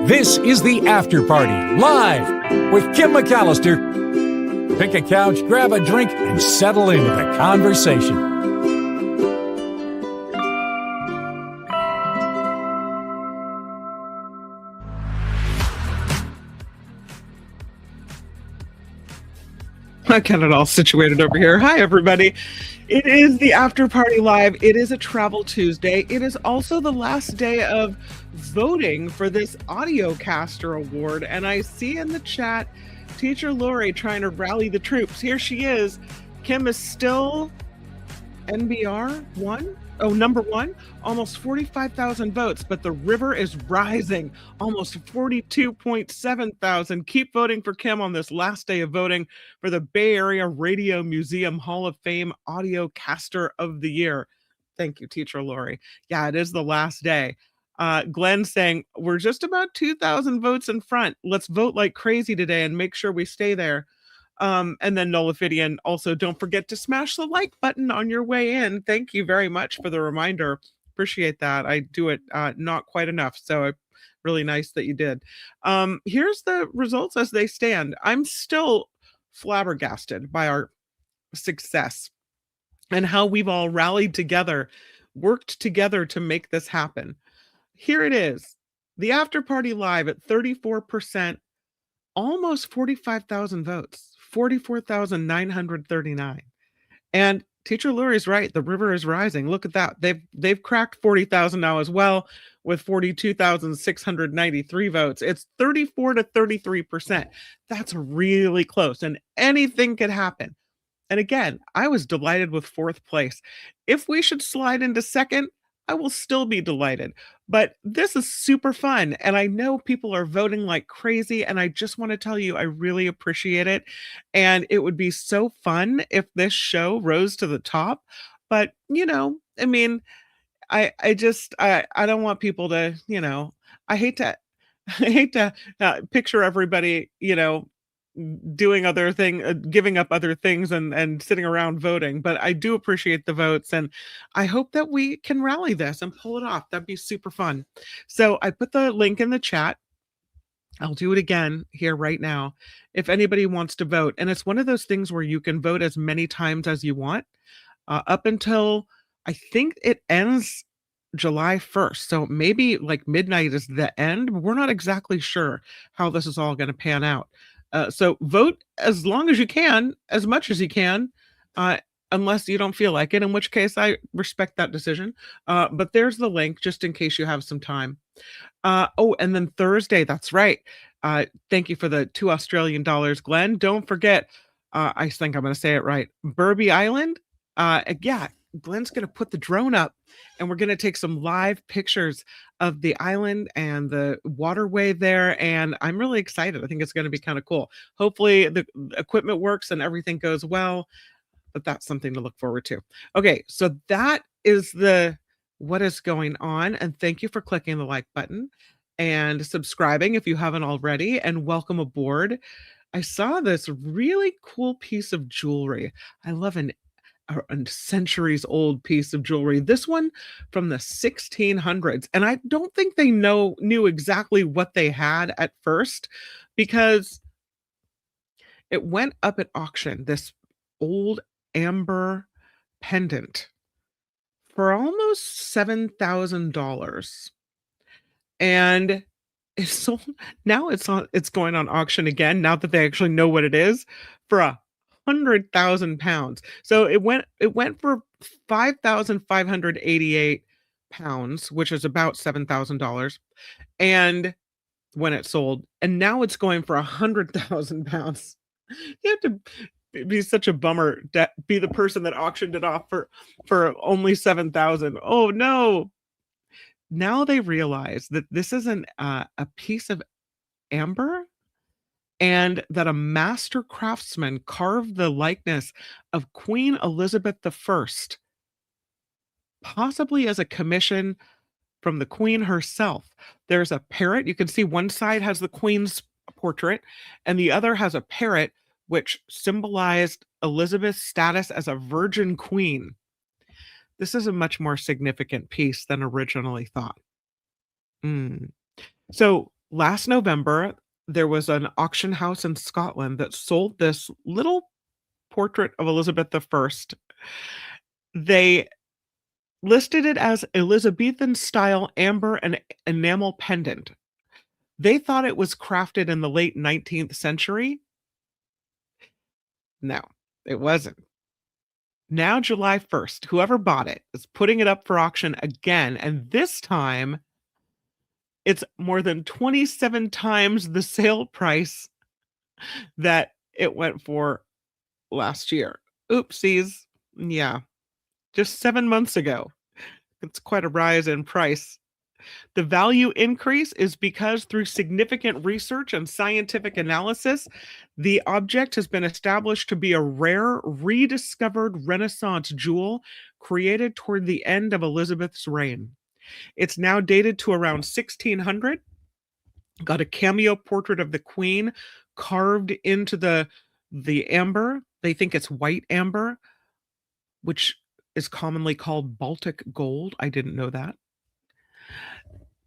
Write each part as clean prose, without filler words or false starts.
This is the After Party, live with Kim McAllister. Pick a couch, grab a drink, and settle into the conversation. I got it all situated over here. Hi, everybody. It is the After Party Live. It is a Travel Tuesday. It is also the last day of voting for this Audiocaster Award. And I see in the chat, Teacher Lori trying to rally the troops. Here she is. Kim is still NBR 1? Oh, number one, almost 45,000 votes, but the river is rising, almost 42.7 thousand. Keep voting for Kim on this last day of voting for the Bay Area Radio Museum Hall of Fame Audiocaster of the Year. Thank you, Teacher Lori. Yeah, it is the last day. Glenn saying, we're just about 2,000 votes in front. Let's vote like crazy today and make sure we stay there. And then Nullifidian, also don't forget to smash the like button on your way in. Thank you very much for the reminder. Appreciate that. I do it not quite enough. So really nice that you did. Here's the results as they stand. I'm still flabbergasted by our success and how we've all rallied together, worked together to make this happen. Here it is. The After Party Live at 34%, almost 45,000 votes. 44,939. And Teacher Lori is right. The river is rising. Look at that. They've cracked 40,000 now as well with 42,693 votes. It's 34 to 33%. That's really close. And anything could happen. And again, I was delighted with fourth place. If we should slide into second, I will still be delighted. But this is super fun. And I know people are voting like crazy. And I just want to tell you, I really appreciate it. And it would be so fun if this show rose to the top. But, you know, I mean, I don't want people to, you know, I hate to picture everybody, you know, doing other thing, giving up other things and sitting around voting. But I do appreciate the votes. And I hope that we can rally this and pull it off. That'd be super fun. So I put the link in the chat. I'll do it again here right now. If anybody wants to vote, and it's one of those things where you can vote as many times as you want, up until I think it ends July 1st. So maybe like midnight is the end. We're not exactly sure how this is all going to pan out. So vote as long as you can, as much as you can, unless you don't feel like it, in which case I respect that decision. But there's the link just in case you have some time. Oh, and then Thursday, that's right. Thank you for the $2 Australian, Glenn. Don't forget, I think I'm going to say it right, Burby Island. Yeah, Glenn's going to put the drone up and we're going to take some live pictures of the island and the waterway there. And I'm really excited. I think it's going to be kind of cool. Hopefully the equipment works and everything goes well, but that's something to look forward to. Okay, so that is what is going on. And thank you for clicking the like button and subscribing if you haven't already, and welcome aboard. I saw this really cool piece of jewelry. I love a centuries old piece of jewelry. This one from the 1600s. And I don't think they knew exactly what they had at first, because it went up at auction, this old amber pendant, for almost $7,000. And it's sold now. It's going on auction again, now that they actually know what it is, for £100,000. So it went for £5,588, which is about $7,000, and when it sold, and now it's going for £100,000. You have to be such a bummer to be the person that auctioned it off for only $7,000. Oh no! Now they realize that this is a piece of amber, and that a master craftsman carved the likeness of Queen Elizabeth I, possibly as a commission from the Queen herself. There's a parrot. You can see one side has the Queen's portrait, and the other has a parrot, which symbolized Elizabeth's status as a virgin queen. This is a much more significant piece than originally thought. So Last November, there was an auction house in Scotland that sold this little portrait of Elizabeth I. They listed it as Elizabethan style amber and enamel pendant. They thought it was crafted in the late 19th century. No, it wasn't. Now, July 1st, whoever bought it is putting it up for auction again. And this time, it's more than 27 times the sale price that it went for last year. Oopsies. Yeah, just 7 months ago. It's quite a rise in price. The value increase is because through significant research and scientific analysis, the object has been established to be a rare, rediscovered Renaissance jewel created toward the end of Elizabeth's reign. It's now dated to around 1600. Got a cameo portrait of the Queen carved into the amber. They think it's white amber, which is commonly called Baltic gold. I didn't know that.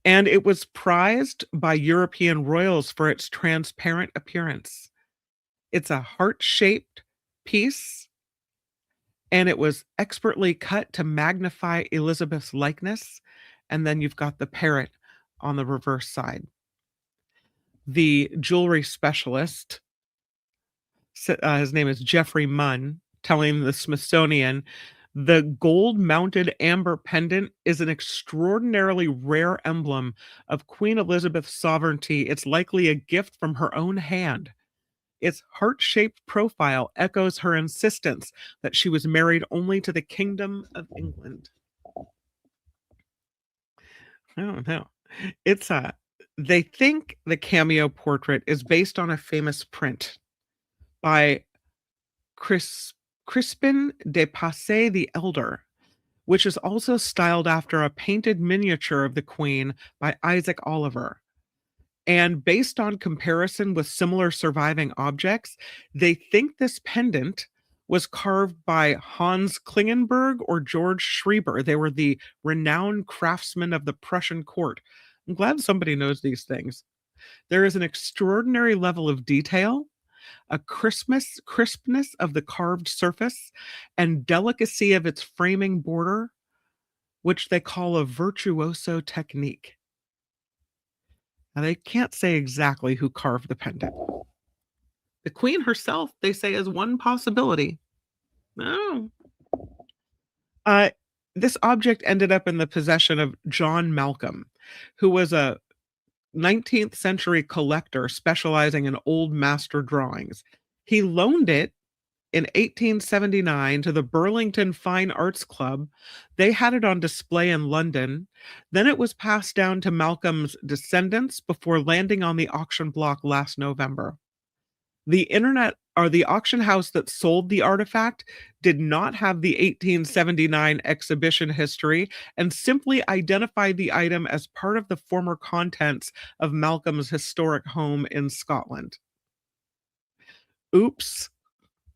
And it was prized by European royals for its transparent appearance. It's a heart-shaped piece, and it was expertly cut to magnify Elizabeth's likeness. And then you've got the parrot on the reverse side. The jewelry specialist, his name is Jeffrey Munn, telling the Smithsonian, the gold-mounted amber pendant is an extraordinarily rare emblem of Queen Elizabeth's sovereignty. It's likely a gift from her own hand. Its heart-shaped profile echoes her insistence that she was married only to the Kingdom of England. I don't know. It's they think the cameo portrait is based on a famous print by Crispin de Passé the Elder, which is also styled after a painted miniature of the Queen by Isaac Oliver. And based on comparison with similar surviving objects, they think this pendant was carved by Hans Klingenberg or George Schreiber. They were the renowned craftsmen of the Prussian court. I'm glad somebody knows these things. There is an extraordinary level of detail, a crispness of the carved surface, and delicacy of its framing border, which they call a virtuoso technique. Now, they can't say exactly who carved the pendant. The Queen herself, they say, is one possibility. No. This object ended up in the possession of John Malcolm, who was a 19th century collector specializing in old master drawings. He loaned it in 1879 to the Burlington Fine Arts Club. They had it on display in London. Then it was passed down to Malcolm's descendants before landing on the auction block last November. The auction house that sold the artifact did not have the 1879 exhibition history and simply identified the item as part of the former contents of Malcolm's historic home in Scotland. Oops,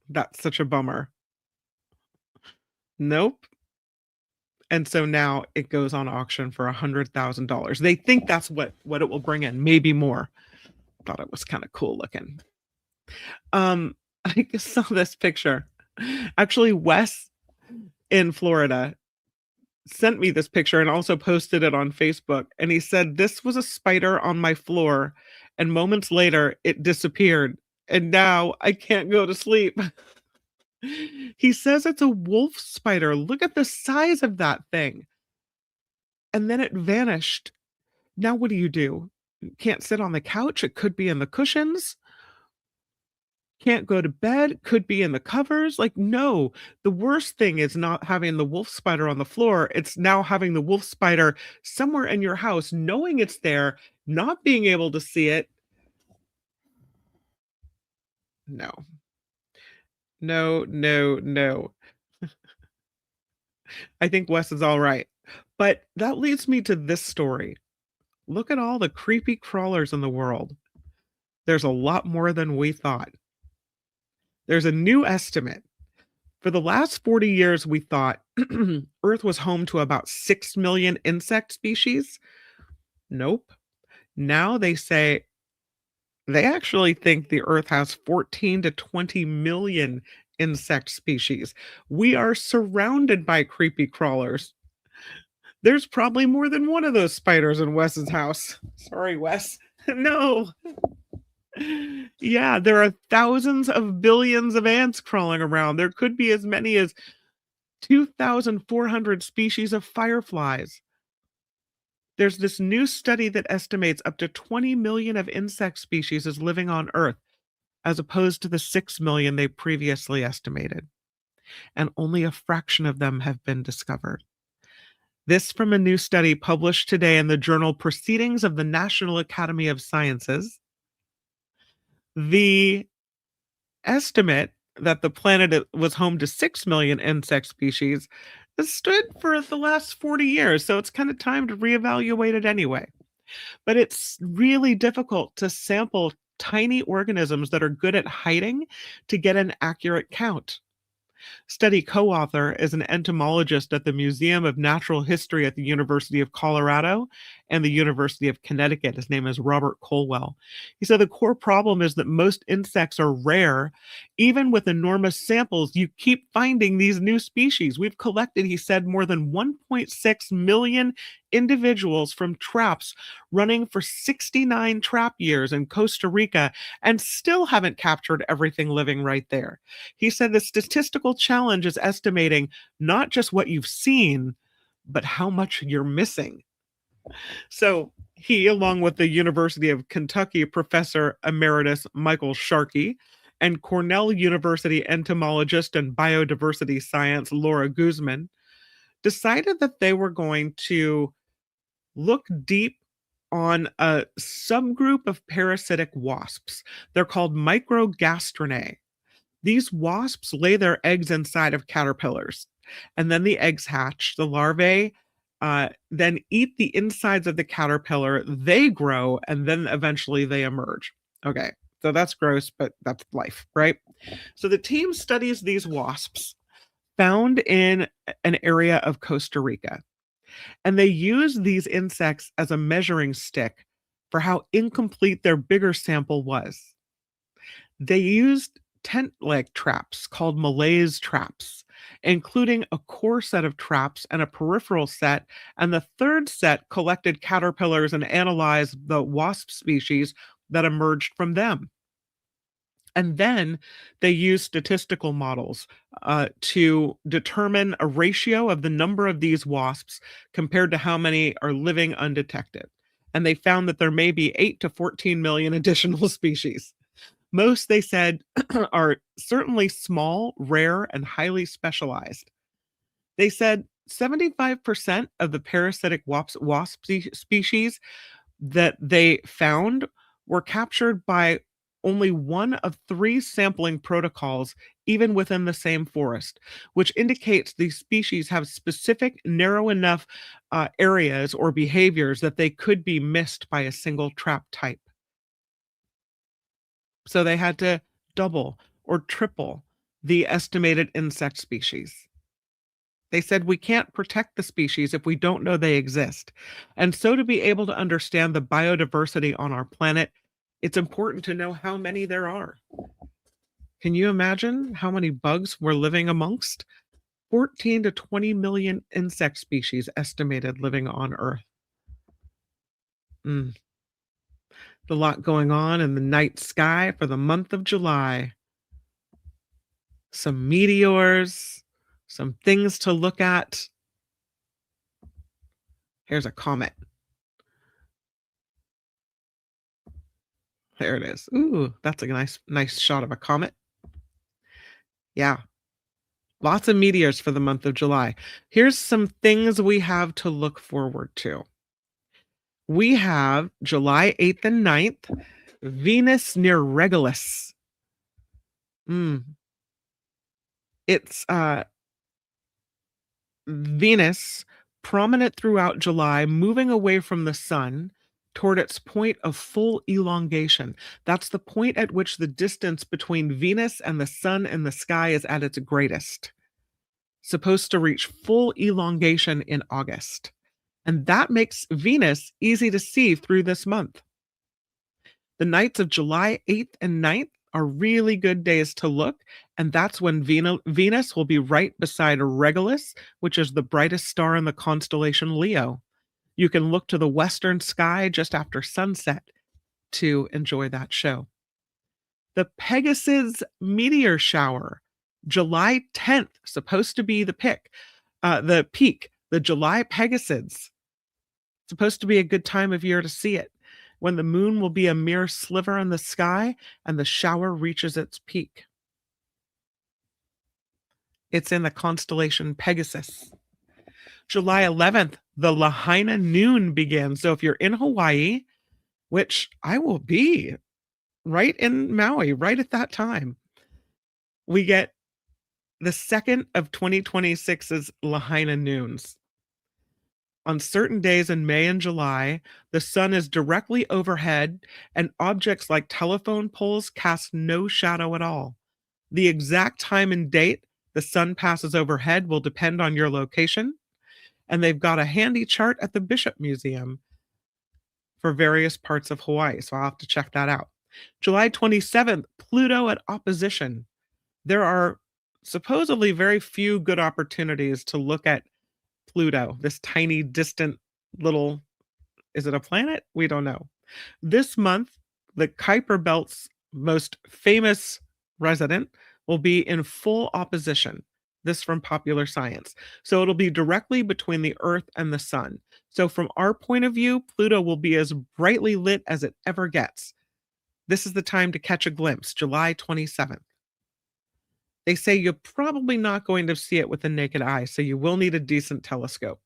that's such a bummer. Nope. And so now it goes on auction for $100,000. They think that's what it will bring in, maybe more. Thought it was kind of cool looking. I just saw this picture. Actually, Wes in Florida sent me this picture and also posted it on Facebook. And he said, this was a spider on my floor. And moments later, it disappeared. And now I can't go to sleep. He says it's a wolf spider. Look at the size of that thing. And then it vanished. Now what do? You can't sit on the couch. It could be in the cushions. Can't go to bed, could be in the covers. Like, no, the worst thing is not having the wolf spider on the floor. It's now having the wolf spider somewhere in your house, knowing it's there, not being able to see it. No. No. I think Wes is all right. But that leads me to this story. Look at all the creepy crawlers in the world. There's a lot more than we thought. There's a new estimate. For the last 40 years, we thought Earth was home to about 6 million insect species. Nope. Now they say they actually think the Earth has 14 to 20 million insect species. We are surrounded by creepy crawlers. There's probably more than one of those spiders in Wes's house. Sorry, Wes. No. Yeah, there are thousands of billions of ants crawling around. There could be as many as 2,400 species of fireflies. There's this new study that estimates up to 20 million of insect species is living on Earth, as opposed to the 6 million they previously estimated. And only a fraction of them have been discovered. This from a new study published today in the journal Proceedings of the National Academy of Sciences. The estimate that the planet was home to 6 million insect species has stood for the last 40 years, so it's kind of time to reevaluate it anyway. But it's really difficult to sample tiny organisms that are good at hiding to get an accurate count. Study co-author is an entomologist at the Museum of Natural History at the University of Colorado and the University of Connecticut. His name is Robert Colwell. He said the core problem is that most insects are rare. Even with enormous samples, you keep finding these new species. We've collected, he said, more than 1.6 million individuals from traps running for 69 trap years in Costa Rica and still haven't captured everything living right there. He said the statistical challenge is estimating not just what you've seen, but how much you're missing. So he, along with the University of Kentucky professor emeritus Michael Sharkey and Cornell University entomologist and biodiversity science Laura Guzman, decided that they were going to look deep on a subgroup of parasitic wasps. They're called microgastrinae. These wasps lay their eggs inside of caterpillars, and then the eggs hatch. The larvae then eat the insides of the caterpillar. They grow, and then eventually they emerge. Okay, so that's gross, but that's life, right? So the team studies these wasps found in an area of Costa Rica, and they use these insects as a measuring stick for how incomplete their bigger sample was. They used tent leg traps called malaise traps, including a core set of traps and a peripheral set, and the third set collected caterpillars and analyzed the wasp species that emerged from them. And then they used statistical models to determine a ratio of the number of these wasps compared to how many are living undetected. And they found that there may be 8 to 14 million additional species. Most, they said, are certainly small, rare, and highly specialized. They said 75% of the parasitic wasp species that they found were captured by only one of 3 sampling protocols, even within the same forest, which indicates these species have specific, narrow enough areas or behaviors that they could be missed by a single trap type. So they had to double or triple the estimated insect species. They said we can't protect the species if we don't know they exist. And so to be able to understand the biodiversity on our planet, it's important to know how many there are. Can you imagine how many bugs we're living amongst? 14 to 20 million insect species estimated living on Earth. Mm. A lot going on in the night sky for the month of July. Some meteors, some things to look at. Here's a comet. There it is. Ooh, that's a nice shot of a comet. Yeah. Lots of meteors for the month of July. Here's some things we have to look forward to. We have July 8th and 9th, Venus near Regulus. It's Venus prominent throughout July, moving away from the sun toward its point of full elongation. That's the point at which the distance between Venus and the sun in the sky is at its greatest. Supposed to reach full elongation in August. And that makes Venus easy to see through this month. The nights of July 8th and 9th are really good days to look, and that's when Venus will be right beside Regulus, which is the brightest star in the constellation Leo. You can look to the western sky just after sunset to enjoy that show. The Pegasus meteor shower, July 10th, supposed to be the peak, the July Pegasus. Supposed to be a good time of year to see it, when the moon will be a mere sliver in the sky and the shower reaches its peak. It's in the constellation Pegasus. July 11th, the Lahaina noon begins. So if you're in Hawaii, which I will be right in Maui, right at that time, we get the second of 2026's Lahaina noons. On certain days in May and July, the sun is directly overhead, and objects like telephone poles cast no shadow at all. The exact time and date the sun passes overhead will depend on your location, and they've got a handy chart at the Bishop Museum for various parts of Hawaii, so I'll have to check that out. July 27th, Pluto at opposition. There are supposedly very few good opportunities to look at Pluto, this tiny, distant little, is it a planet? We don't know. This month, the Kuiper Belt's most famous resident will be in full opposition. This from Popular Science. So it'll be directly between the Earth and the Sun. So from our point of view, Pluto will be as brightly lit as it ever gets. This is the time to catch a glimpse, July 27th. They say you're probably not going to see it with the naked eye, so you will need a decent telescope.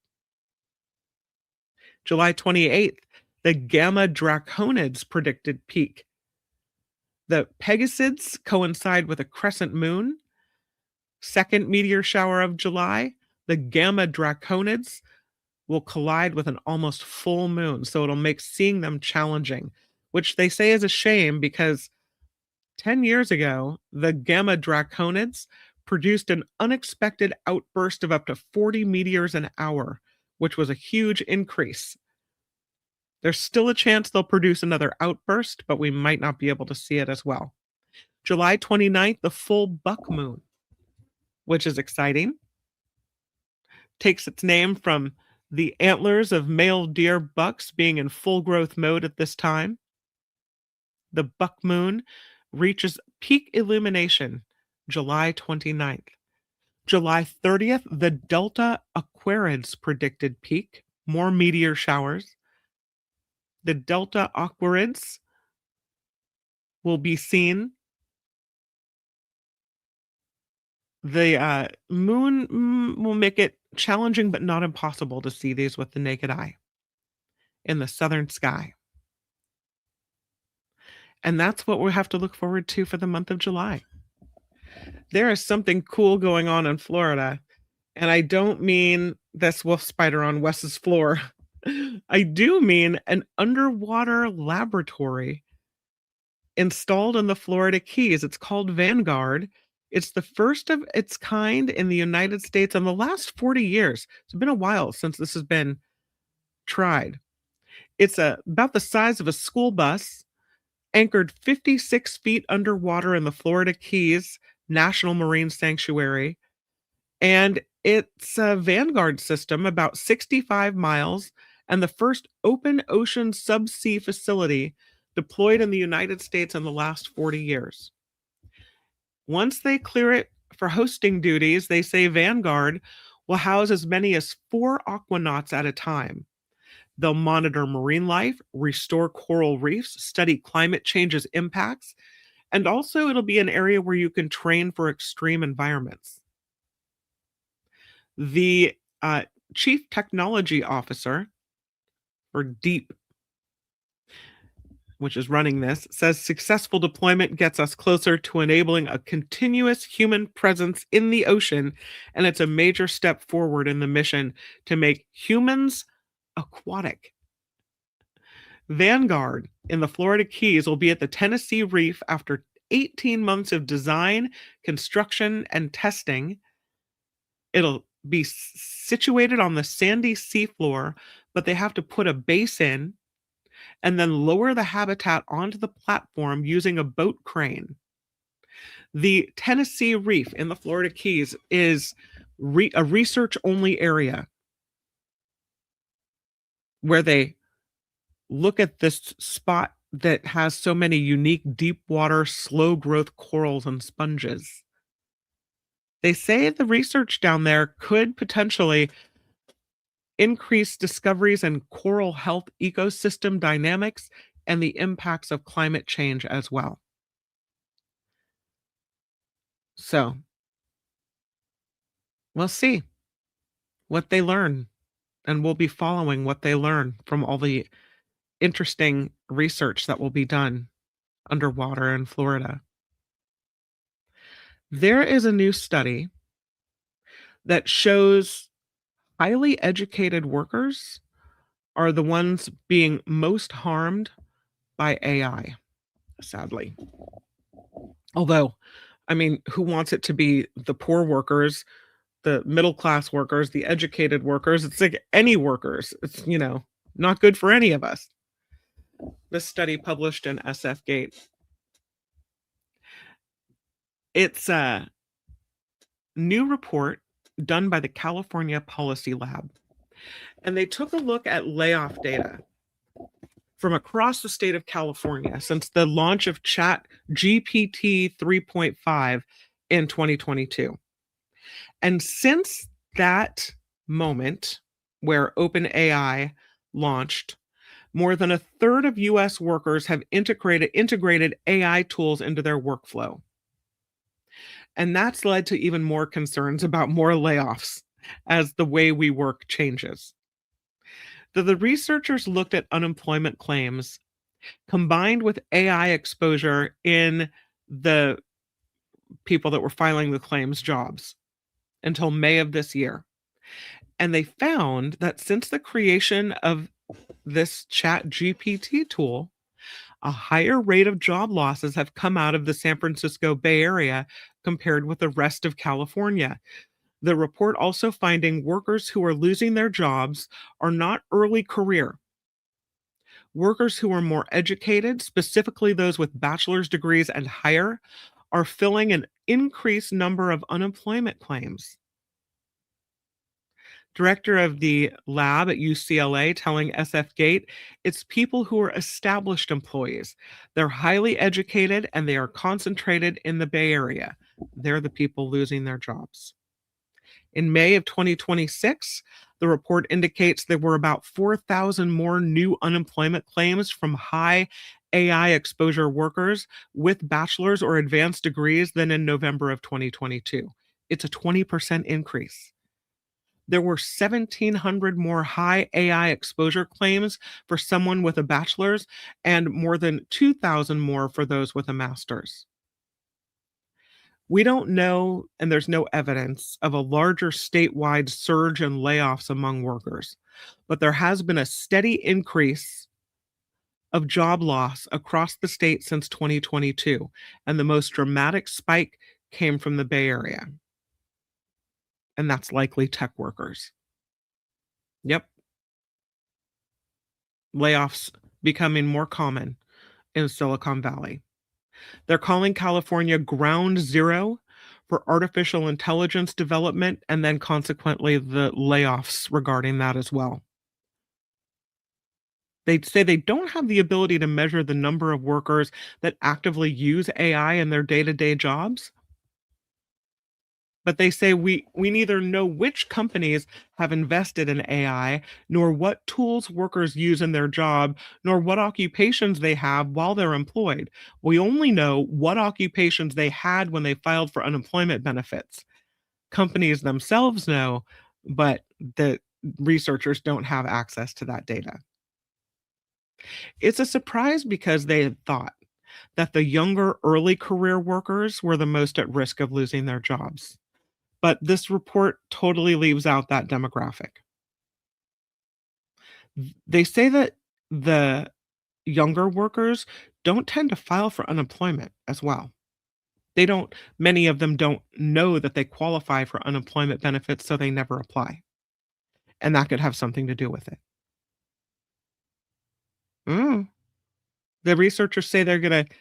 July 28th, the Gamma Draconids predicted peak. The Pegasids coincide with a crescent moon. Second meteor shower of July, the Gamma Draconids will collide with an almost full moon, so it'll make seeing them challenging, which they say is a shame because 10 years ago, the Gamma Draconids produced an unexpected outburst of up to 40 meteors an hour, which was a huge increase. There's still a chance they'll produce another outburst, but we might not be able to see it as well. July 29th, the full buck moon, which is exciting. Takes its name from the antlers of male deer bucks being in full growth mode at this time. The buck moon reaches peak illumination July 29th. July 30th, the Delta Aquarids predicted peak, more meteor showers. The Delta Aquarids will be seen. The moon will make it challenging but not impossible to see these with the naked eye in the southern sky. And that's what we have to look forward to for the month of July. There is something cool going on in Florida, and I don't mean this wolf spider on Wes's floor. I do mean an underwater laboratory installed in the Florida Keys. It's called Vanguard. It's the first of its kind in the United States in the last 40 years. It's been a while since this has been tried. It's about the size of a school bus, anchored 56 feet underwater in the Florida Keys National Marine Sanctuary. And it's a Vanguard system, about 65 miles, and the first open ocean subsea facility deployed in the United States in the last 40 years. Once they clear it for hosting duties, they say Vanguard will house as many as 4 aquanauts at a time. They'll monitor marine life, restore coral reefs, study climate change's impacts, and also it'll be an area where you can train for extreme environments. The Chief Technology Officer, or DEEP, which is running this, says successful deployment gets us closer to enabling a continuous human presence in the ocean, and it's a major step forward in the mission to make humans aquatic. Vanguard in the Florida Keys will be at the Tennessee Reef after 18 months of design, construction, and testing. It'll be situated on the sandy seafloor, but they have to put a base in. and then lower the habitat onto the platform using a boat crane. The Tennessee Reef in the Florida Keys is a research only area where they look at this spot that has so many unique deep water, slow growth corals and sponges. They say the research down there could potentially increase discoveries in coral health, ecosystem dynamics, and the impacts of climate change as well. So we'll see what they learn, and we'll be following what they learn from all the interesting research that will be done underwater in Florida. There is a new study that shows highly educated workers are the ones being most harmed by AI, sadly. Although, I mean, who wants it to be the poor workers, the middle class workers, the educated workers? It's like any workers. It's, not good for any of us. This study published in SF Gate. It's a new report done by the California Policy Lab. And they took a look at layoff data from across the state of California since the launch of Chat GPT 3.5 in 2022. And since that moment where OpenAI launched, more than a third of US workers have integrated AI tools into their workflow. And that's led to even more concerns about more layoffs as the way we work changes. The researchers looked at unemployment claims combined with AI exposure in the people that were filing the claims jobs until May of this year. And they found that since the creation of this Chat GPT tool, a higher rate of job losses have come out of the San Francisco Bay Area compared with the rest of California. The report also finding workers who are losing their jobs are not early career. Workers who are more educated, specifically those with bachelor's degrees and higher, are filling an increased number of unemployment claims. Director of the lab at UCLA telling SF Gate, it's people who are established employees. They're highly educated and they are concentrated in the Bay Area. They're the people losing their jobs. In May of 2026, the report indicates there were about 4,000 more new unemployment claims from high AI exposure workers with bachelor's or advanced degrees than in November of 2022. It's a 20% increase. There were 1,700 more high AI exposure claims for someone with a bachelor's and more than 2,000 more for those with a master's. We don't know, and there's no evidence of a larger statewide surge in layoffs among workers, but there has been a steady increase of job loss across the state since 2022, and the most dramatic spike came from the Bay Area. And that's likely tech workers. Yep. Layoffs becoming more common in Silicon Valley. They're calling California ground zero for artificial intelligence development, and then consequently the layoffs regarding that as well. They say they don't have the ability to measure the number of workers that actively use AI in their day-to-day jobs. But they say we neither know which companies have invested in AI, nor what tools workers use in their job, nor what occupations they have while they're employed. We only know what occupations they had when they filed for unemployment benefits. Companies themselves know, but the researchers don't have access to that data. It's a surprise because they had thought that the younger early career workers were the most at risk of losing their jobs. But this report totally leaves out that demographic. They say that the younger workers don't tend to file for unemployment as well. Many of them don't know that they qualify for unemployment benefits, so they never apply. And that could have something to do with it. Mm. The researchers say they're going to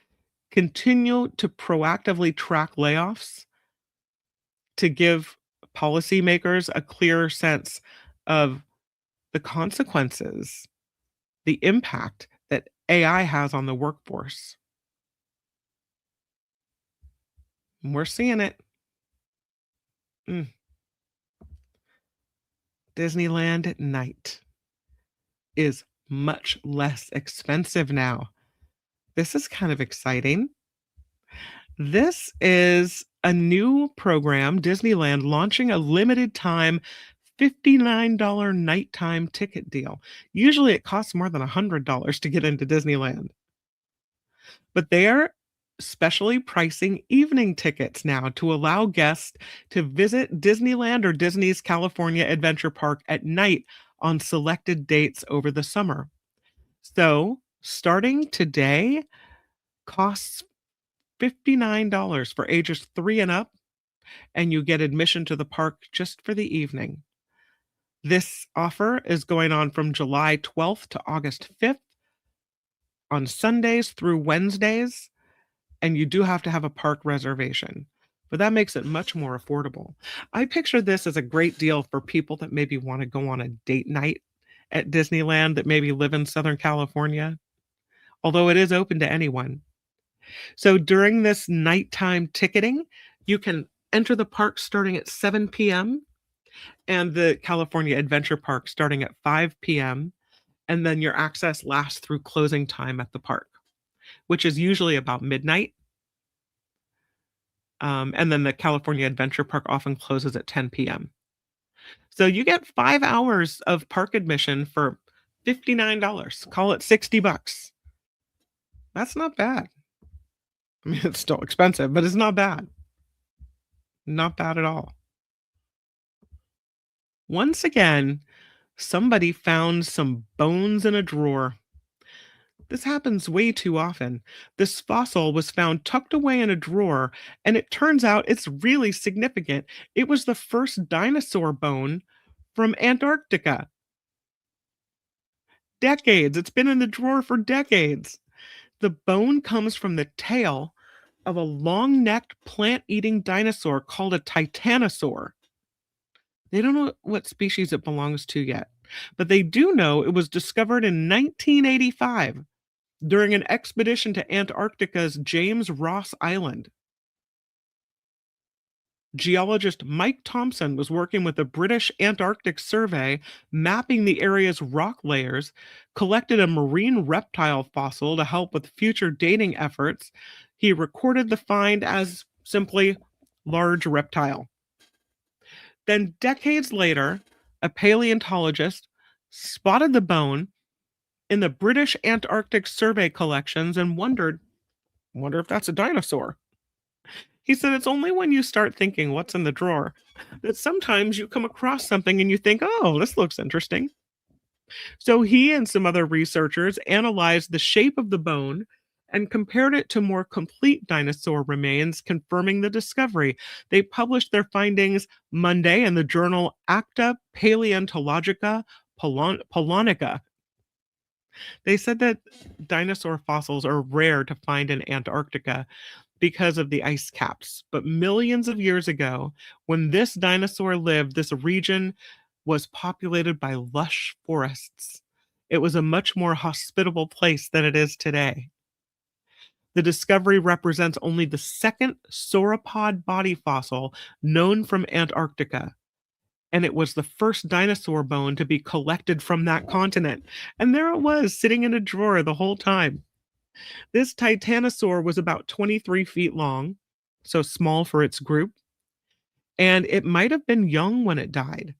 continue to proactively track layoffs to give policymakers a clearer sense of the consequences, the impact that AI has on the workforce. We're seeing it. Mm. Disneyland at night is much less expensive now. This is kind of exciting. This is a new program, Disneyland launching a limited time $59 nighttime ticket deal. Usually it costs more than $100 to get into Disneyland, but they are specially pricing evening tickets now to allow guests to visit Disneyland or Disney's California Adventure Park at night on selected dates over the summer. So, starting today, costs $59 for ages 3 and up, and you get admission to the park just for the evening. This offer is going on from July 12th to August 5th on Sundays through Wednesdays, and you do have to have a park reservation. But that makes it much more affordable. I picture this as a great deal for people that maybe want to go on a date night at Disneyland that maybe live in Southern California, although it is open to anyone. So during this nighttime ticketing, you can enter the park starting at 7 p.m. and the California Adventure Park starting at 5 p.m. And then your access lasts through closing time at the park, which is usually about midnight. And then the California Adventure Park often closes at 10 p.m. So you get 5 hours of park admission for $59. Call it $60. That's not bad. I mean, it's still expensive, but it's not bad. Not bad at all. Once again, somebody found some bones in a drawer. This happens way too often. This fossil was found tucked away in a drawer, and it turns out it's really significant. It was the first dinosaur bone from Antarctica. Decades. It's been in the drawer for decades. The bone comes from the tail of a long necked plant eating dinosaur called a titanosaur. They don't know what species it belongs to yet, but they do know it was discovered in 1985 during an expedition to Antarctica's James Ross Island. Geologist Mike Thompson was working with the British Antarctic Survey, mapping the area's rock layers, collected a marine reptile fossil to help with future dating efforts. He recorded the find as simply large reptile. Then, decades later, a paleontologist spotted the bone in the British Antarctic Survey collections and wonder if that's a dinosaur. He said it's only when you start thinking what's in the drawer that sometimes you come across something and you think, oh, this looks interesting. So he and some other researchers analyzed the shape of the bone and compared it to more complete dinosaur remains, confirming the discovery. They published their findings Monday in the journal Acta Paleontologica Polonica. They said that dinosaur fossils are rare to find in Antarctica because of the ice caps. But millions of years ago, when this dinosaur lived, this region was populated by lush forests. It was a much more hospitable place than it is today. The discovery represents only the second sauropod body fossil known from Antarctica, and it was the first dinosaur bone to be collected from that continent. And there it was, sitting in a drawer the whole time. This titanosaur was about 23 feet long, so small for its group, and it might have been young when it died.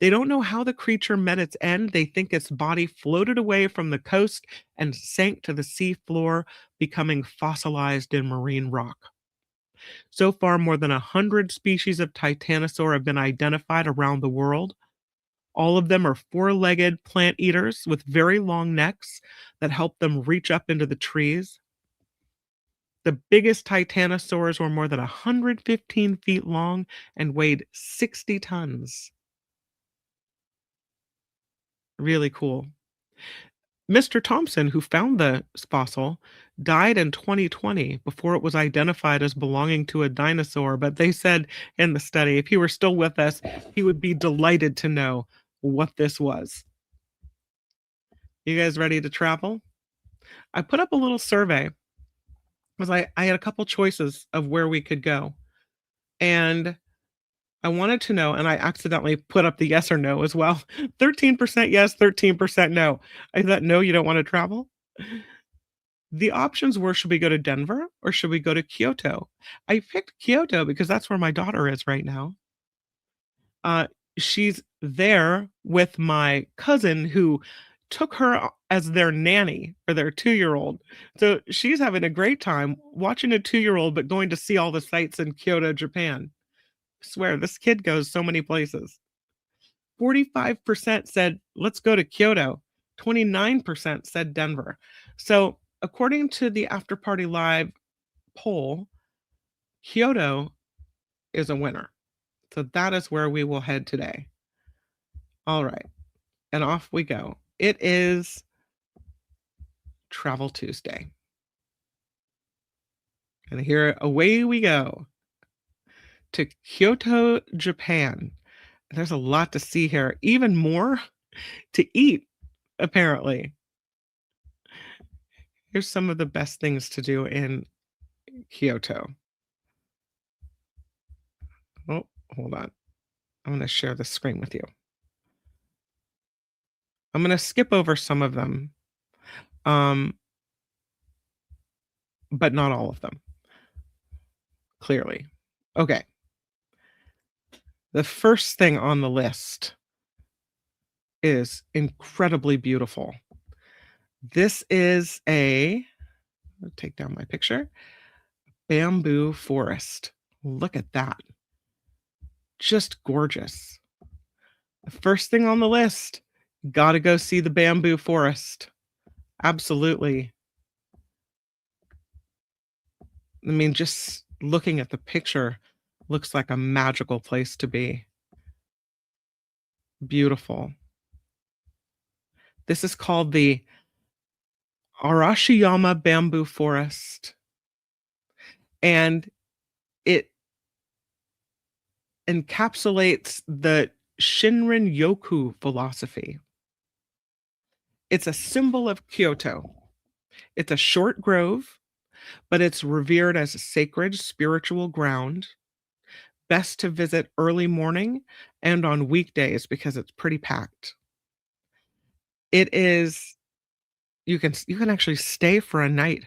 They don't know how the creature met its end. They think its body floated away from the coast and sank to the sea floor, becoming fossilized in marine rock. So far, more than 100 species of titanosaur have been identified around the world. All of them are four-legged plant eaters with very long necks that help them reach up into the trees. The biggest titanosaurs were more than 115 feet long and weighed 60 tons. Really cool. Mr. Thompson, who found the fossil, died in 2020 before it was identified as belonging to a dinosaur. But they said in the study, if he were still with us, he would be delighted to know what this was. You guys ready to travel? I put up a little survey because I had a couple choices of where we could go. And I wanted to know, and I accidentally put up the yes or no as well. 13% yes, 13% no. I thought, no, you don't want to travel? The options were, should we go to Denver or should we go to Kyoto? I picked Kyoto because that's where my daughter is right now. Uh, she's there with my cousin who took her as their nanny for their 2-year-old. So she's having a great time watching a 2-year-old, but going to see all the sights in Kyoto, Japan. I swear, this kid goes so many places. 45% said, let's go to Kyoto. 29% said Denver. So, according to the After Party Live poll, Kyoto is a winner. So, that is where we will head today. All right. And off we go. It is Travel Tuesday. And here, away we go to Kyoto, Japan. There's a lot to see here, even more to eat, apparently. Here's some of the best things to do in Kyoto. Oh, hold on. I'm going to share the screen with you. I'm going to skip over some of them, but not all of them, clearly. Okay. The first thing on the list is incredibly beautiful. This is I'll take down my picture, bamboo forest. Look at that. Just gorgeous. The first thing on the list, gotta go see the bamboo forest. Absolutely. I mean, just looking at the picture looks like a magical place to be. Beautiful. This is called the Arashiyama Bamboo Forest. And it encapsulates the Shinrin Yoku philosophy. It's a symbol of Kyoto. It's a short grove, but it's revered as a sacred spiritual ground. Best to visit early morning and on weekdays because it's pretty packed. It is, you can actually stay for a night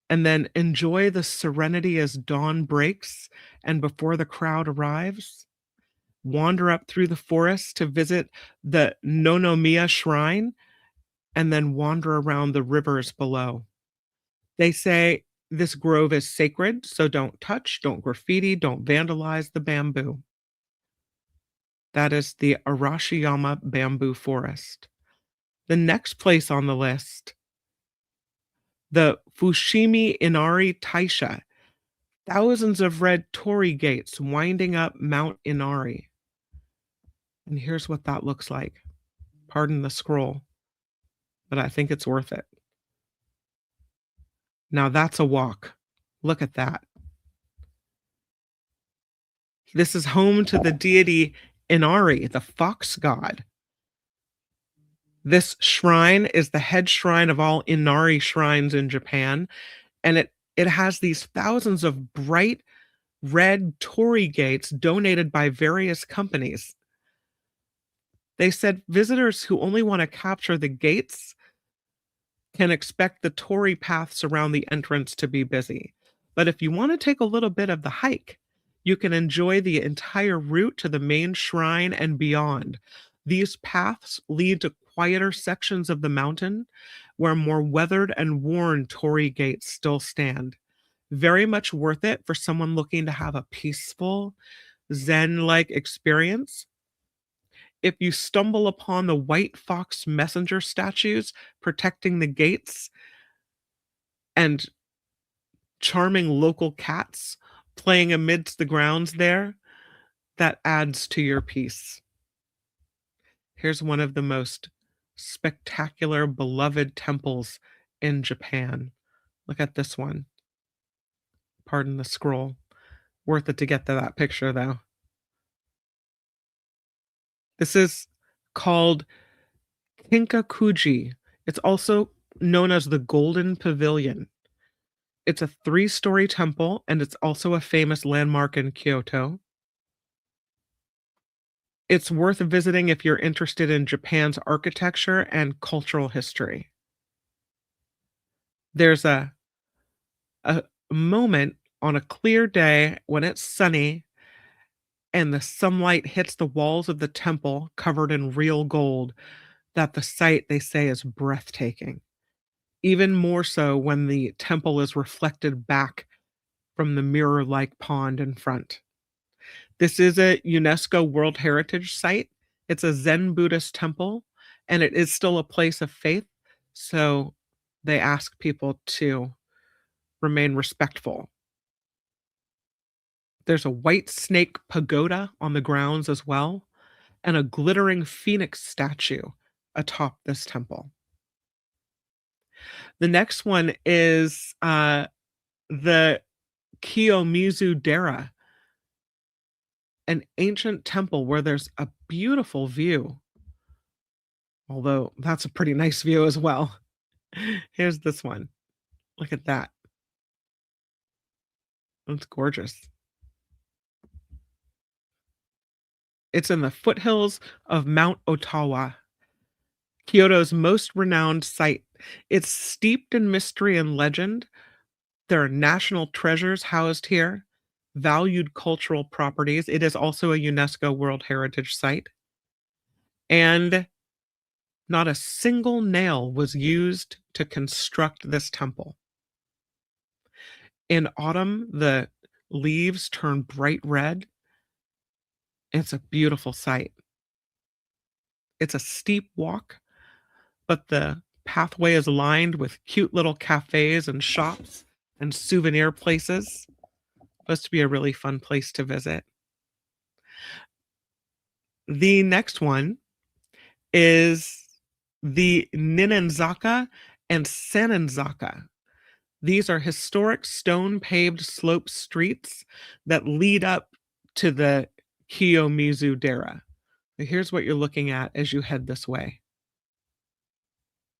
and then enjoy the serenity as dawn breaks and before the crowd arrives. Wander up through the forest to visit the Nonomiya Shrine and then wander around the rivers below. They say this grove is sacred, so don't touch, don't graffiti, don't vandalize the bamboo. That is the Arashiyama Bamboo Forest. The next place on the list, the Fushimi Inari Taisha, thousands of red torii gates winding up Mount Inari. And here's what that looks like. Pardon the scroll, but I think it's worth it. Now that's a walk. Look at that. This is home to the deity Inari, the fox god. This shrine is the head shrine of all Inari shrines in Japan, and it has these thousands of bright red torii gates donated by various companies. They said visitors who only want to capture the gates can expect the torii paths around the entrance to be busy. But if you want to take a little bit of the hike, you can enjoy the entire route to the main shrine and beyond. These paths lead to quieter sections of the mountain where more weathered and worn torii gates still stand. Very much worth it for someone looking to have a peaceful, Zen-like experience. If you stumble upon the white fox messenger statues protecting the gates and charming local cats playing amidst the grounds there, that adds to your peace. Here's one of the most spectacular, beloved temples in Japan. Look at this one. Pardon the scroll. Worth it to get to that picture, though. This is called Kinkakuji. It's also known as the Golden Pavilion. It's a three-story temple, and it's also a famous landmark in Kyoto. It's worth visiting if you're interested in Japan's architecture and cultural history. There's a moment on a clear day when it's sunny and the sunlight hits the walls of the temple covered in real gold that the sight, they say, is breathtaking. Even more so when the temple is reflected back from the mirror-like pond in front. This is a UNESCO World Heritage Site. It's a Zen Buddhist temple, and it is still a place of faith, so they ask people to remain respectful. There's a white snake pagoda on the grounds as well, and a glittering phoenix statue atop this temple. The next one is the Kiyomizu Dera, an ancient temple where there's a beautiful view. Although that's a pretty nice view as well. Here's this one. Look at that. It's gorgeous. It's in the foothills of Mount Ottawa, Kyoto's most renowned site. It's steeped in mystery and legend. There are national treasures housed here, valued cultural properties. It is also a UNESCO World Heritage Site. And not a single nail was used to construct this temple. In autumn, the leaves turn bright red. It's a beautiful sight. It's a steep walk, but the pathway is lined with cute little cafes and shops and souvenir places. Supposed to be a really fun place to visit. The next one is the Ninenzaka and Senenzaka. These are historic stone-paved slope streets that lead up to the Kiyomizu Dera. Here's what you're looking at as you head this way.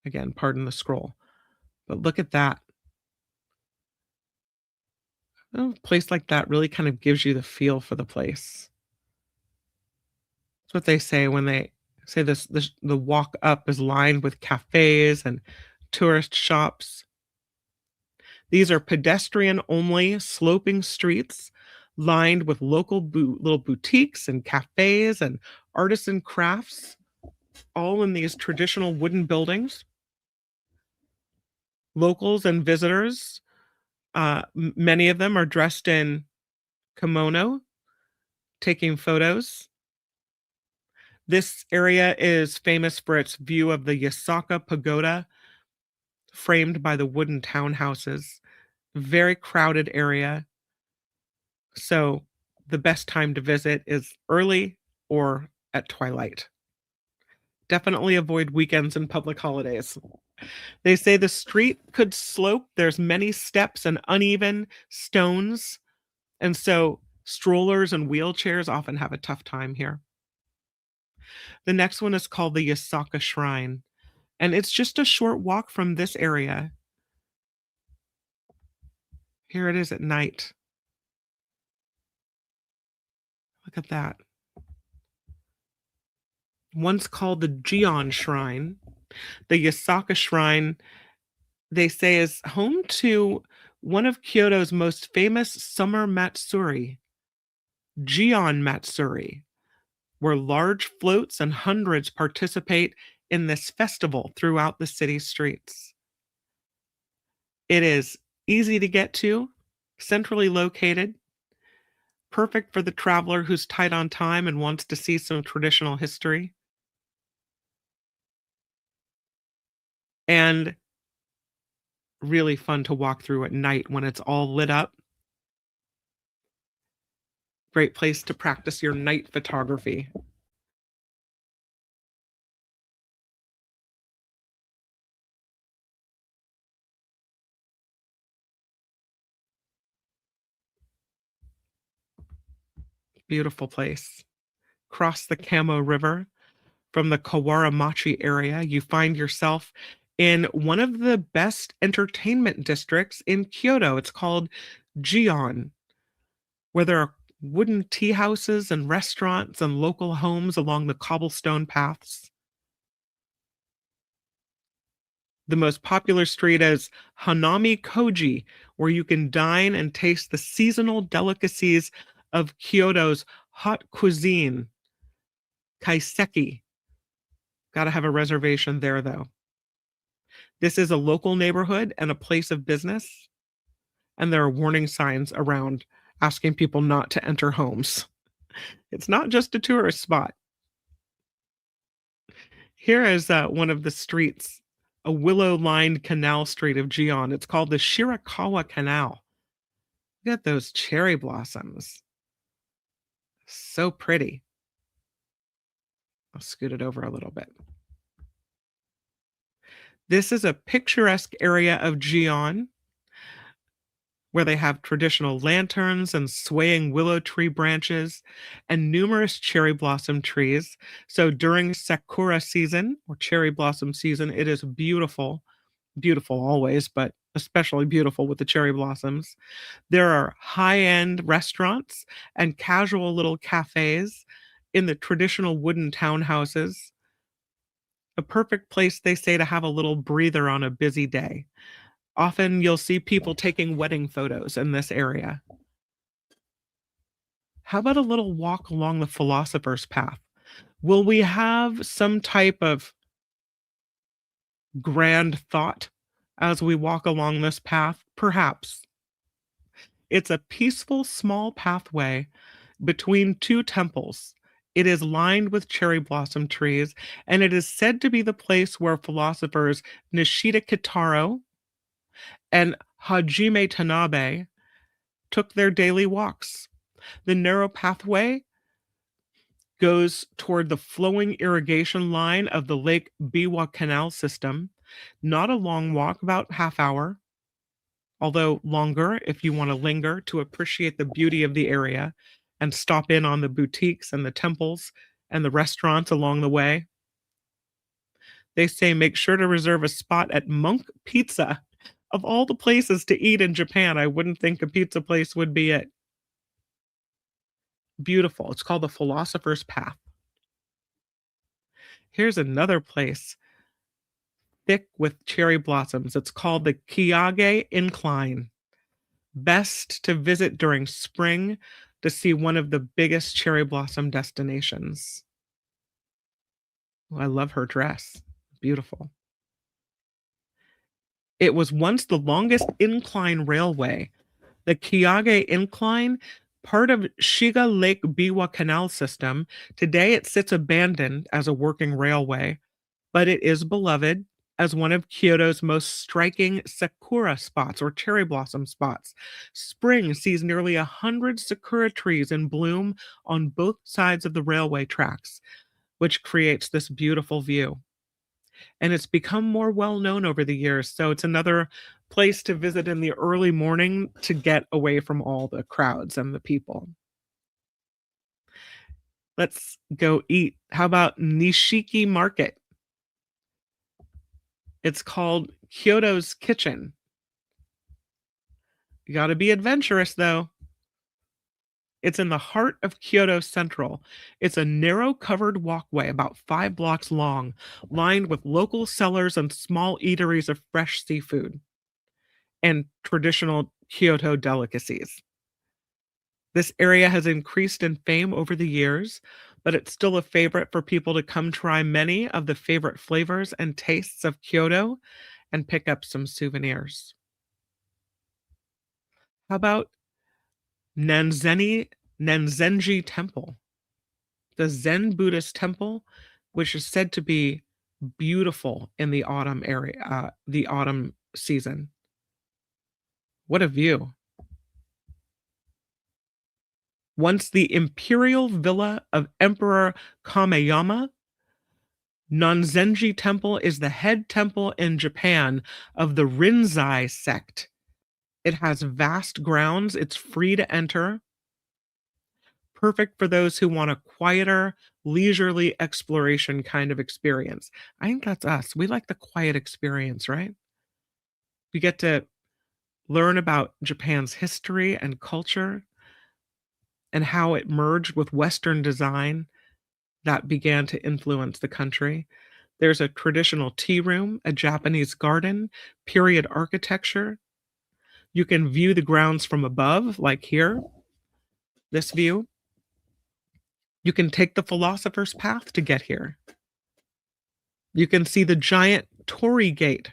Again, pardon the scroll, but look at that. A place like that really kind of gives you the feel for the place. That's what they say when they say this the walk up is lined with cafes and tourist shops. These are pedestrian-only sloping streets lined with local little boutiques and cafes and artisan crafts, all in these traditional wooden buildings. Locals and visitors, many of them are dressed in kimono, taking photos. This area is famous for its view of the Yasaka Pagoda, framed by the wooden townhouses. Very crowded area. So the best time to visit is early or at twilight. Definitely avoid weekends and public holidays. They say the street could slope. There's many steps and uneven stones. And so strollers and wheelchairs often have a tough time here. The next one is called the Yasaka Shrine, and it's just a short walk from this area. Here it is at night. Look at that. Once called the Gion Shrine, the Yasaka Shrine, they say, is home to one of Kyoto's most famous summer matsuri, Gion Matsuri, where large floats and hundreds participate in this festival throughout the city streets. It is easy to get to, centrally located, perfect for the traveler who's tight on time and wants to see some traditional history. And really fun to walk through at night when it's all lit up. Great place to practice your night photography. Beautiful place. Cross the Kamo River from the Kawaramachi area, you find yourself in one of the best entertainment districts in Kyoto. It's called Gion, where there are wooden tea houses and restaurants and local homes along the cobblestone paths. The most popular street is Hanami Koji, where you can dine and taste the seasonal delicacies of Kyoto's hot cuisine, kaiseki. Got to have a reservation there, though. This is a local neighborhood and a place of business, and there are warning signs around asking people not to enter homes. It's not just a tourist spot. Here is one of the streets, a willow-lined canal street of Gion. It's called the Shirakawa Canal. Look at those cherry blossoms. So pretty. I'll scoot it over a little bit. This is a picturesque area of Gion where they have traditional lanterns and swaying willow tree branches and numerous cherry blossom trees. So during sakura season or cherry blossom season, it is beautiful, beautiful always, but especially beautiful with the cherry blossoms. There are high-end restaurants and casual little cafes in the traditional wooden townhouses. A perfect place, they say, to have a little breather on a busy day. Often you'll see people taking wedding photos in this area. How about a little walk along the philosopher's path? Will we have some type of grand thought as we walk along this path? Perhaps. It's a peaceful small pathway between two temples. It is lined with cherry blossom trees, and it is said to be the place where philosophers Nishida Kitaro and Hajime Tanabe took their daily walks. The narrow pathway goes toward the flowing irrigation line of the Lake Biwa Canal system. Not a long walk, about half hour, although longer if you want to linger to appreciate the beauty of the area and stop in on the boutiques and the temples and the restaurants along the way. They say make sure to reserve a spot at Monk Pizza. Of all the places to eat in Japan, I wouldn't think a pizza place would be it. Beautiful. It's called the Philosopher's Path. Here's another place thick with cherry blossoms. It's called the Kiyage Incline. Best to visit during spring to see one of the biggest cherry blossom destinations. Oh, I love her dress. Beautiful. It was once the longest incline railway. The Kiyage Incline, part of Shiga Lake Biwa Canal system. Today it sits abandoned as a working railway, but it is beloved as one of Kyoto's most striking sakura spots or cherry blossom spots. Spring sees nearly 100 sakura trees in bloom on both sides of the railway tracks, which creates this beautiful view. And it's become more well known over the years, so it's another place to visit in the early morning to get away from all the crowds and the people. Let's go eat. How about Nishiki Market? It's called Kyoto's Kitchen. You got to be adventurous, though. It's in the heart of Kyoto Central. It's a narrow covered walkway about 5 blocks long, lined with local sellers and small eateries of fresh seafood and traditional Kyoto delicacies. This area has increased in fame over the years, but it's still a favorite for people to come try many of the favorite flavors and tastes of Kyoto and pick up some souvenirs. How about Nanzenji Temple, the Zen Buddhist temple, which is said to be beautiful in the autumn season. What a view. Once the imperial villa of Emperor Kameyama, Nanzenji Temple is the head temple in Japan of the Rinzai sect. It has vast grounds. It's free to enter. perfect for those who want a quieter, leisurely exploration kind of experience. I think that's us. We like the quiet experience, right? We get to learn about Japan's history and culture and how it merged with Western design that began to influence the country. There's a traditional tea room, a Japanese garden, period architecture. You can view the grounds from above, like here, this view. You can take the philosopher's path to get here. You can see the giant torii gate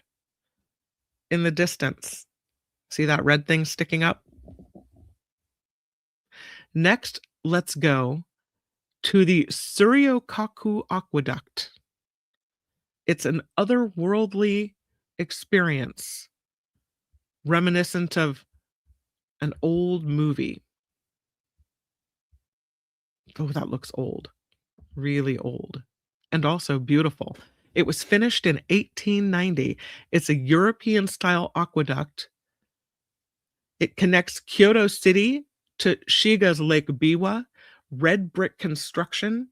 in the distance. See that red thing sticking up? Next, let's go to the Suryokaku Aqueduct. It's an otherworldly experience reminiscent of an old movie. Oh, that looks old. Really old. And also beautiful. It was finished in 1890. It's a European style aqueduct. It connects Kyoto City to Shiga's Lake Biwa, red brick construction,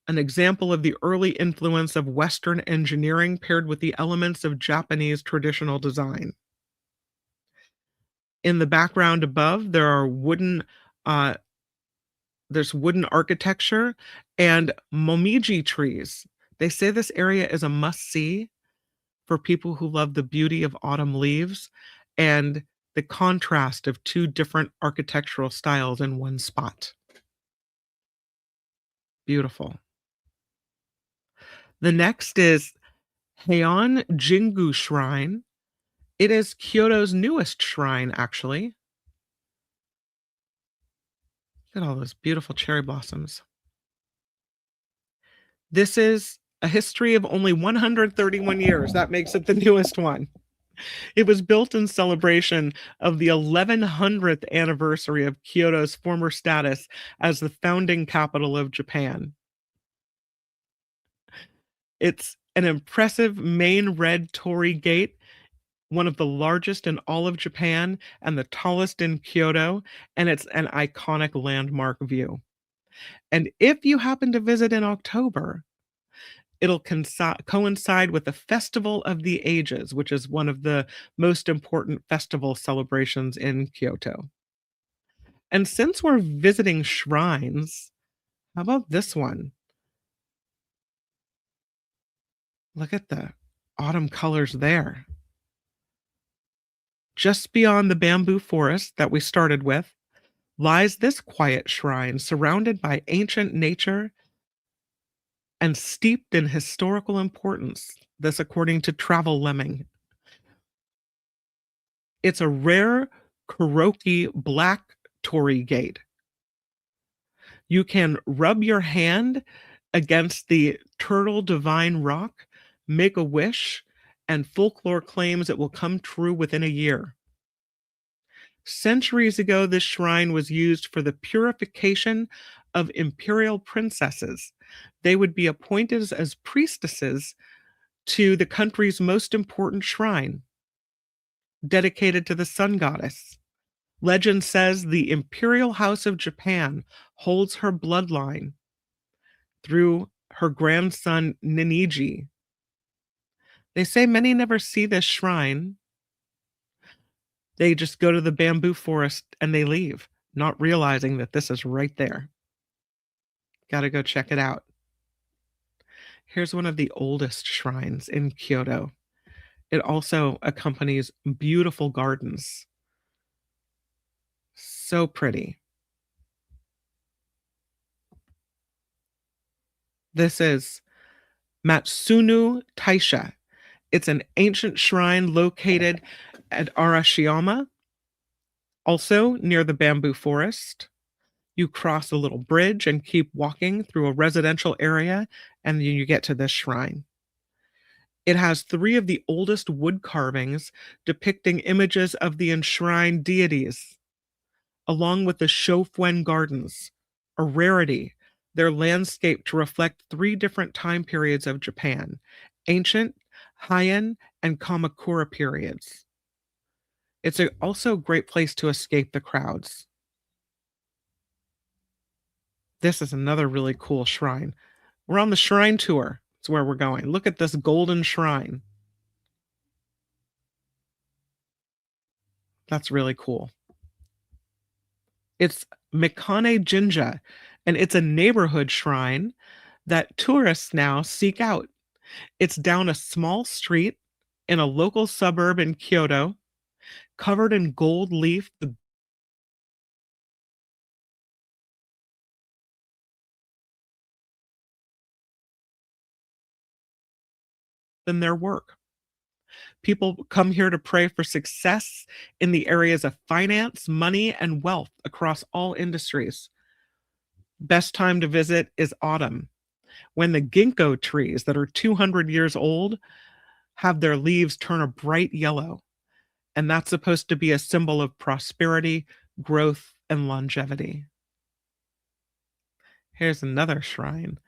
an example of the early influence of Western engineering paired with the elements of Japanese traditional design. In the background above, uh, there's wooden architecture and momiji trees. They say this area is a must-see for people who love the beauty of autumn leaves and the contrast of two different architectural styles in one spot. Beautiful. The next is Heian Jingu Shrine. It is Kyoto's newest shrine, actually. Look at all those beautiful cherry blossoms. This is a history of only 131 years. That makes it the newest one. It was built in celebration of the 1100th anniversary of Kyoto's former status as the founding capital of Japan. It's an impressive main red torii gate, one of the largest in all of Japan and the tallest in Kyoto, and it's an iconic landmark view. And if you happen to visit in October, it'll coincide with the Festival of the Ages, which is one of the most important festival celebrations in Kyoto. And since we're visiting shrines, how about this one? Look at the autumn colors there. Just beyond the bamboo forest that we started with lies this quiet shrine surrounded by ancient nature and steeped in historical importance. This, according to Travel Lemming. It's a rare Kuroki black torii gate. You can rub your hand against the turtle divine rock, make a wish, and folklore claims it will come true within a year. Centuries ago, this shrine was used for the purification of imperial princesses. They would be appointed as priestesses to the country's most important shrine, dedicated to the sun goddess. Legend says the imperial house of Japan holds her bloodline through her grandson Ninigi. They say many never see this shrine. They just go to the bamboo forest and they leave, not realizing that this is right there. Gotta go check it out. Here's one of the oldest shrines in Kyoto. It also accompanies beautiful gardens. So pretty. This is Matsunu Taisha. It's an ancient shrine located at Arashiyama, also near the bamboo forest. You cross a little bridge and keep walking through a residential area, and then you get to this shrine. It has 3 of the oldest wood carvings depicting images of the enshrined deities, along with the Shofuen Gardens, a rarity. They're landscaped to reflect 3 different time periods of Japan: ancient, Heian, and Kamakura periods. It's also a great place to escape the crowds. This is another really cool shrine. We're on the shrine tour. It's where we're going. Look at this golden shrine. That's really cool. It's Mikane Jinja, and it's a neighborhood shrine that tourists now seek out. It's down a small street in a local suburb in Kyoto, covered in gold leaf in their work. People come here to pray for success in the areas of finance, money, and wealth across all industries. Best time to visit is autumn, when the ginkgo trees that are 200 years old have their leaves turn a bright yellow. And that's supposed to be a symbol of prosperity, growth, and longevity. Here's another shrine.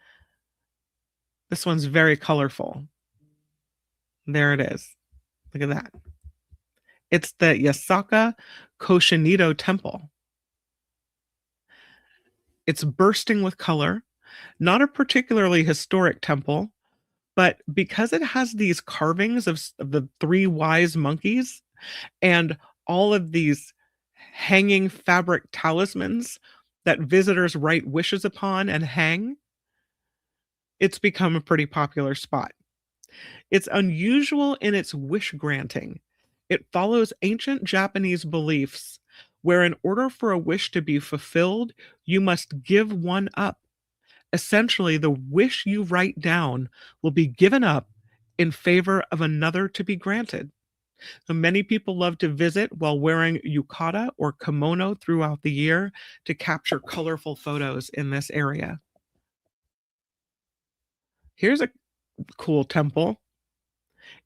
This one's very colorful. There it is. Look at that. It's the Yasaka Koshinido Temple. It's bursting with color, not a particularly historic temple, but because it has these carvings of the three wise monkeys and all of these hanging fabric talismans that visitors write wishes upon and hang, it's become a pretty popular spot. It's unusual in its wish granting. It follows ancient Japanese beliefs where, in order for a wish to be fulfilled, you must give one up. Essentially, the wish you write down will be given up in favor of another to be granted. So many people love to visit while wearing yukata or kimono throughout the year to capture colorful photos in this area. Here's a cool temple.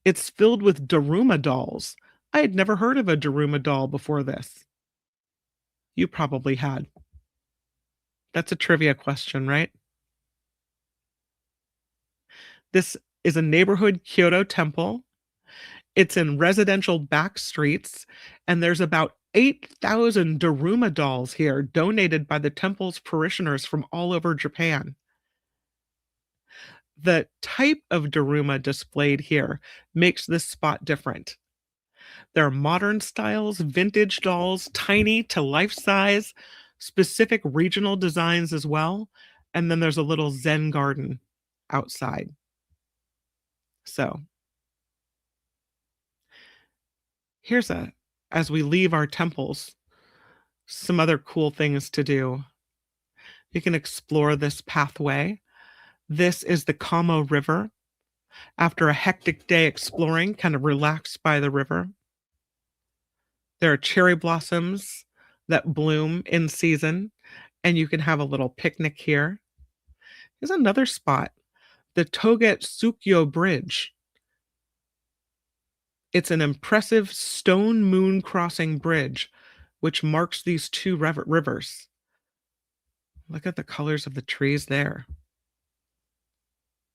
It's filled with Daruma dolls. I had never heard of a Daruma doll before this. You probably had. That's a trivia question, right? This is a neighborhood Kyoto temple. It's in residential back streets, and there's about 8,000 Daruma dolls here donated by the temple's parishioners from all over Japan. The type of Daruma displayed here makes this spot different. There are modern styles, vintage dolls, tiny to life size, specific regional designs as well. And then there's a little Zen garden outside. So here's as we leave our temples, some other cool things to do. You can explore this pathway. This is the Kamo River. After a hectic day exploring, kind of relax by the river. There are cherry blossoms that bloom in season, and you can have a little picnic here. Here's another spot, the Toget Tsukyo Bridge. It's an impressive stone moon crossing bridge, which marks these two rivers. Look at the colors of the trees there.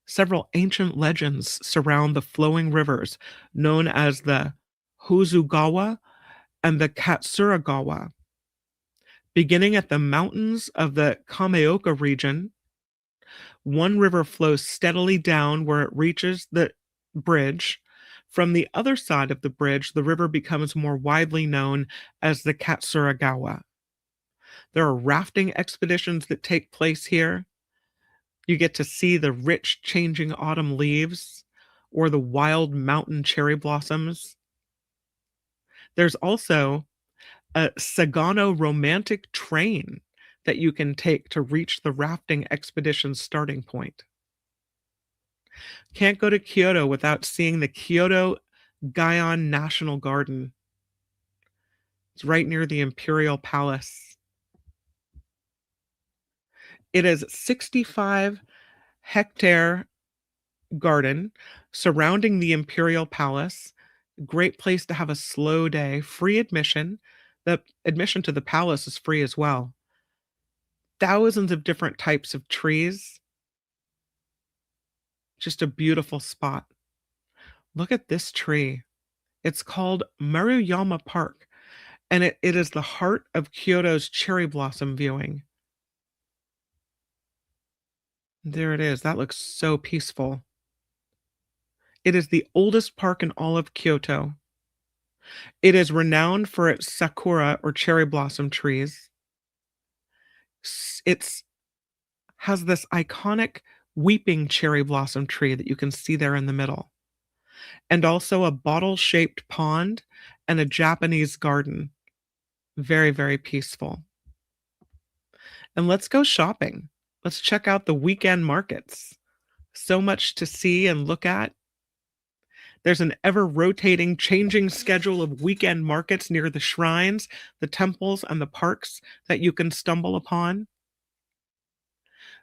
Several ancient legends surround the flowing rivers, known as the Hozugawa and the Katsuragawa. Beginning at the mountains of the Kameoka region, one river flows steadily down where it reaches the bridge. From the other side of the bridge, the river becomes more widely known as the Katsuragawa. There are rafting expeditions that take place here. You get to see the rich changing autumn leaves or the wild mountain cherry blossoms. There's also a Sagano romantic train that you can take to reach the rafting expedition's starting point. Can't go to Kyoto without seeing the Kyoto Gion National Garden. It's right near the Imperial Palace. It is 65-hectare garden surrounding the Imperial Palace. Great place to have a slow day, free admission. The admission to the palace is free as well. Thousands of different types of trees. Just a beautiful spot. Look at this tree. It's called Maruyama Park, and it is the heart of Kyoto's cherry blossom viewing. There it is. That looks so peaceful. It is the oldest park in all of Kyoto. It is renowned for its sakura or cherry blossom trees. It's has this iconic weeping cherry blossom tree that you can see there in the middle, and also a bottle-shaped pond and a Japanese garden. Very, very peaceful. And let's go shopping. Let's check out the weekend markets. So much to see and look at. There's an ever rotating, changing schedule of weekend markets near the shrines, the temples, and the parks that you can stumble upon.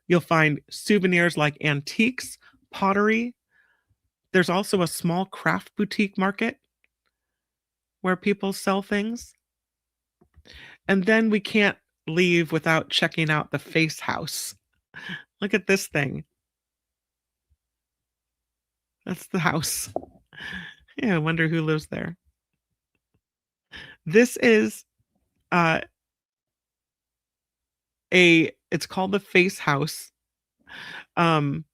You'll find souvenirs like antiques, pottery. There's also a small craft boutique market where people sell things. And then we can't leave without checking out the Face House. Look at this thing. That's the house. Yeah, I wonder who lives there. This is uh it's called the Face House. Um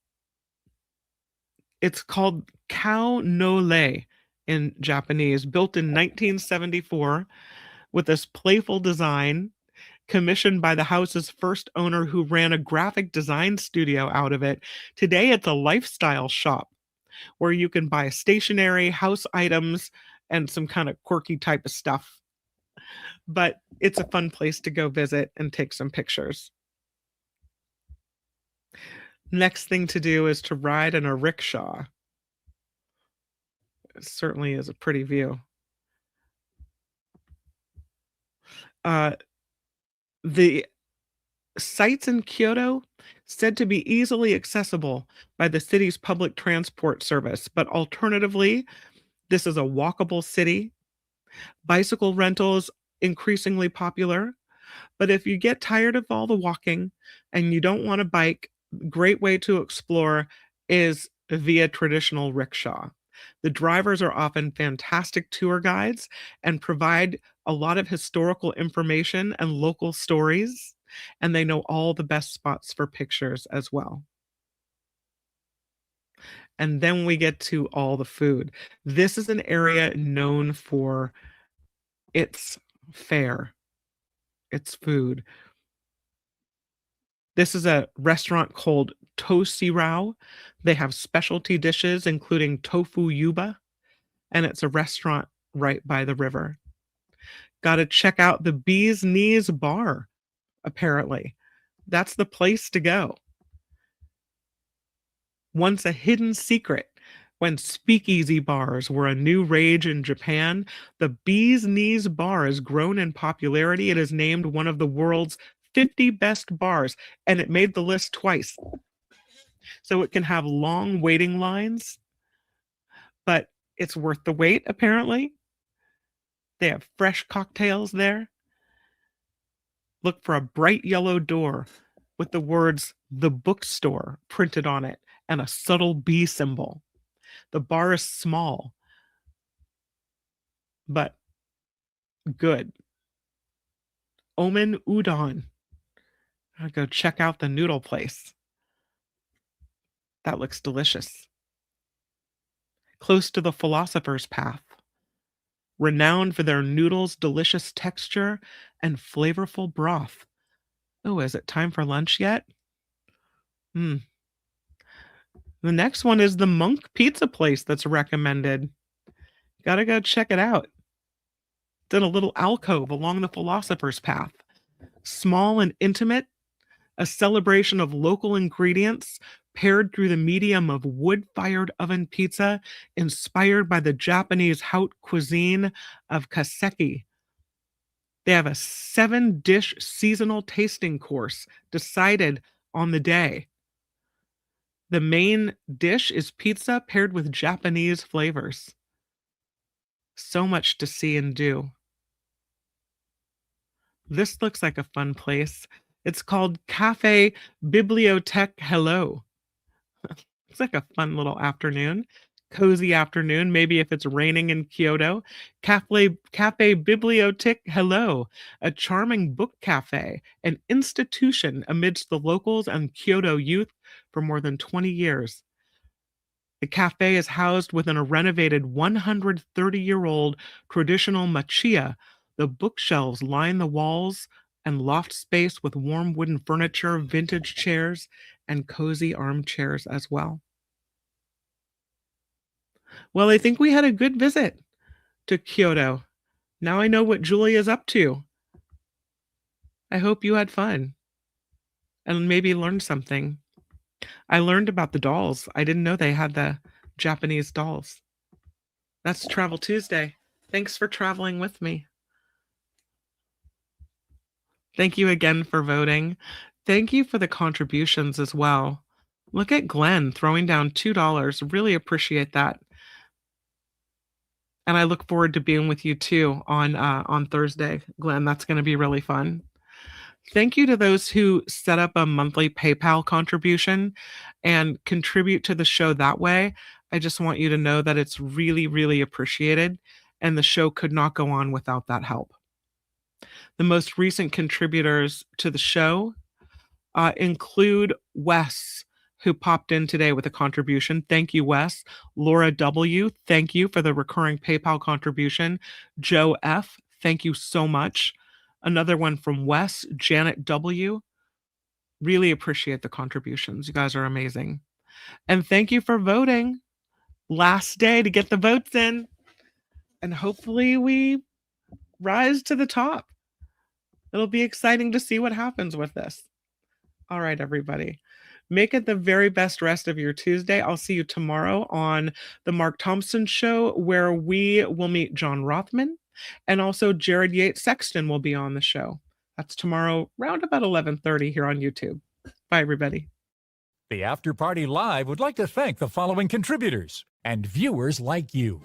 it's called Kao no Le in Japanese, built in 1974 with this playful design commissioned by the house's first owner who ran a graphic design studio out of it. Today it's a lifestyle shop where you can buy stationery, house items, and some kind of quirky type of stuff. But it's a fun place to go visit and take some pictures. Next thing to do is to ride in a rickshaw. It certainly is a pretty view. Uh, the sites in Kyoto said to be easily accessible by the city's public transport service, but alternatively, this is a walkable city. Bicycle rentals increasingly popular, but if you get tired of all the walking and you don't want to bike, great way to explore is via traditional rickshaw. The drivers are often fantastic tour guides and provide a lot of historical information and local stories, and they know all the best spots for pictures as well. And then we get to all the food. This is an area known for its fare, its food. This is a restaurant called Tosirao. They have specialty dishes, including tofu yuba, and it's a restaurant right by the river. Got to check out the Bee's Knees Bar, apparently. That's the place to go. Once a hidden secret, when speakeasy bars were a new rage in Japan, the Bee's Knees Bar has grown in popularity. It is named one of the world's 50 best bars, and it made the list twice. So it can have long waiting lines, but it's worth the wait, apparently. They have fresh cocktails there. Look for a bright yellow door with the words "The Bookstore" printed on it and a subtle bee symbol. The bar is small, but good. Omen Udon. I'll go check out the noodle place. That looks delicious. Close to the Philosopher's Path. Renowned for their noodles' delicious texture and flavorful broth. Oh, is it time for lunch yet? The next one is the Monk Pizza place that's recommended. Gotta go check it out. It's in a little alcove along the Philosopher's Path. Small and intimate, a celebration of local ingredients paired through the medium of wood-fired oven pizza inspired by the Japanese haute cuisine of kaseki. They have a 7-dish seasonal tasting course decided on the day. The main dish is pizza paired with Japanese flavors. So much to see and do. This looks like a fun place. It's called Cafe Bibliothèque Hello. It's like a fun little afternoon, cozy afternoon, maybe if it's raining in Kyoto. Cafe Bibliothèque Hello, a charming book cafe, an institution amidst the locals and Kyoto youth for more than 20 years. The cafe is housed within a renovated 130-year-old traditional machiya. The bookshelves line the walls and loft space with warm wooden furniture, vintage chairs, and cozy armchairs as well. Well, I think we had a good visit to Kyoto. Now I know what Julie is up to. I hope you had fun and maybe learned something. I learned about the dolls. I didn't know they had the Japanese dolls. That's Travel Tuesday. Thanks for traveling with me. Thank you again for voting. Thank you for the contributions as well. Look at Glenn throwing down $2. Really appreciate that. And I look forward to being with you too on Thursday, Glenn. That's going to be really fun. Thank you to those who set up a monthly PayPal contribution and contribute to the show that way. I just want you to know that it's really, really appreciated, and the show could not go on without that help. The most recent contributors to the show include Wes, who popped in today with a contribution. Thank you, Wes. Laura W., thank you for the recurring PayPal contribution. Joe F., thank you so much. Another one from Wes, Janet W. Really appreciate the contributions. You guys are amazing. And thank you for voting. Last day to get the votes in. And hopefully we rise to the top. It'll be exciting to see what happens with this. All right, everybody. Make it the very best rest of your Tuesday. I'll see you tomorrow on the Mark Thompson Show, where we will meet John Rothman. And also Jared Yates Sexton will be on the show. That's tomorrow around about 11:30 here on YouTube. Bye, everybody. The After Party Live would like to thank the following contributors and viewers like you.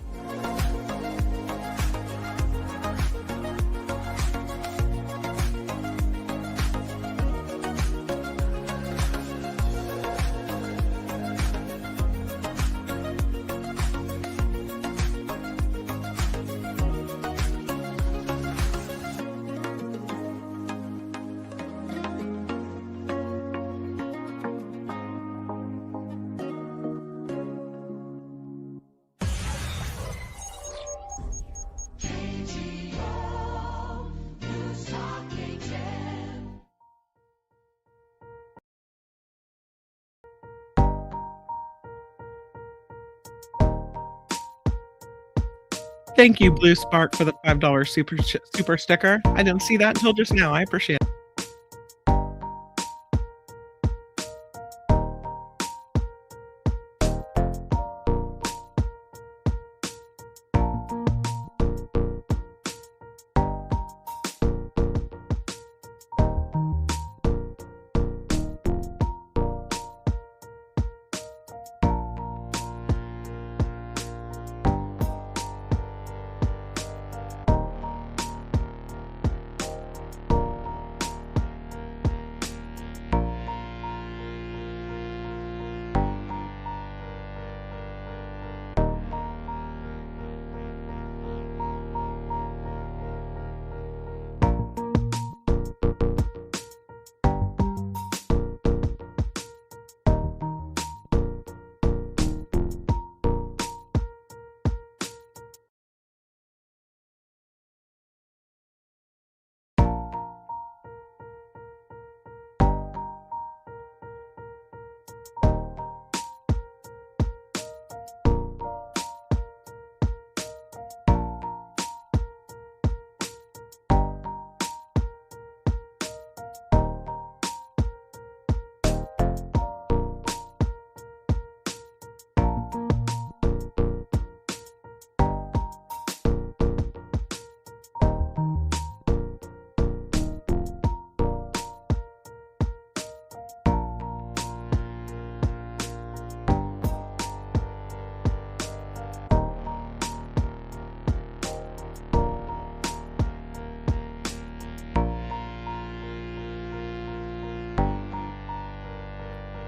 Thank you, Blue Spark, for the $5 super sticker. I didn't see that until just now. I appreciate it.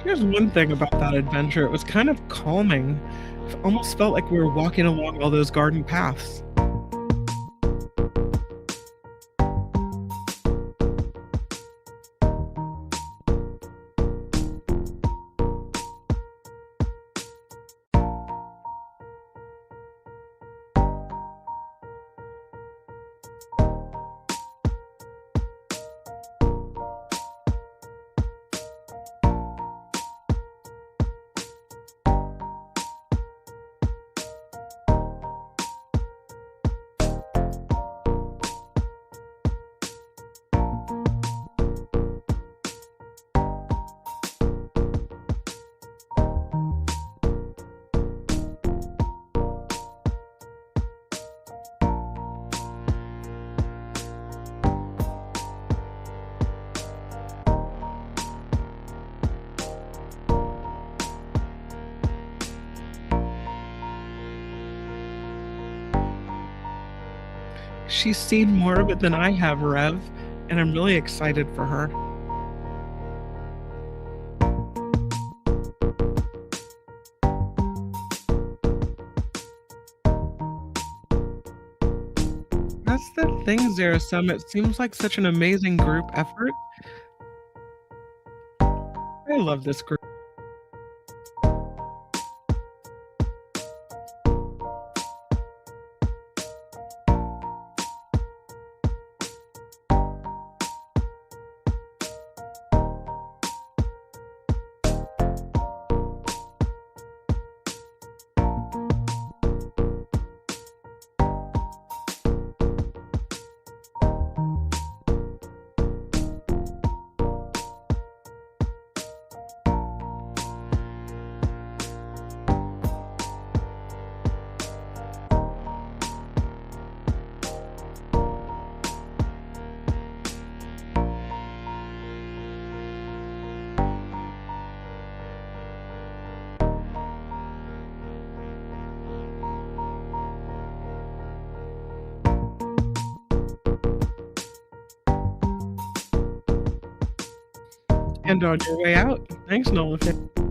Here's one thing about that adventure. It was kind of calming. It almost felt like we were walking along all those garden paths. She's seen more of it than I have, Rev, and I'm really excited for her. That's the thing, Zero Sum. It seems like such an amazing group effort. I love this group. And on your way out, thanks, Nolan.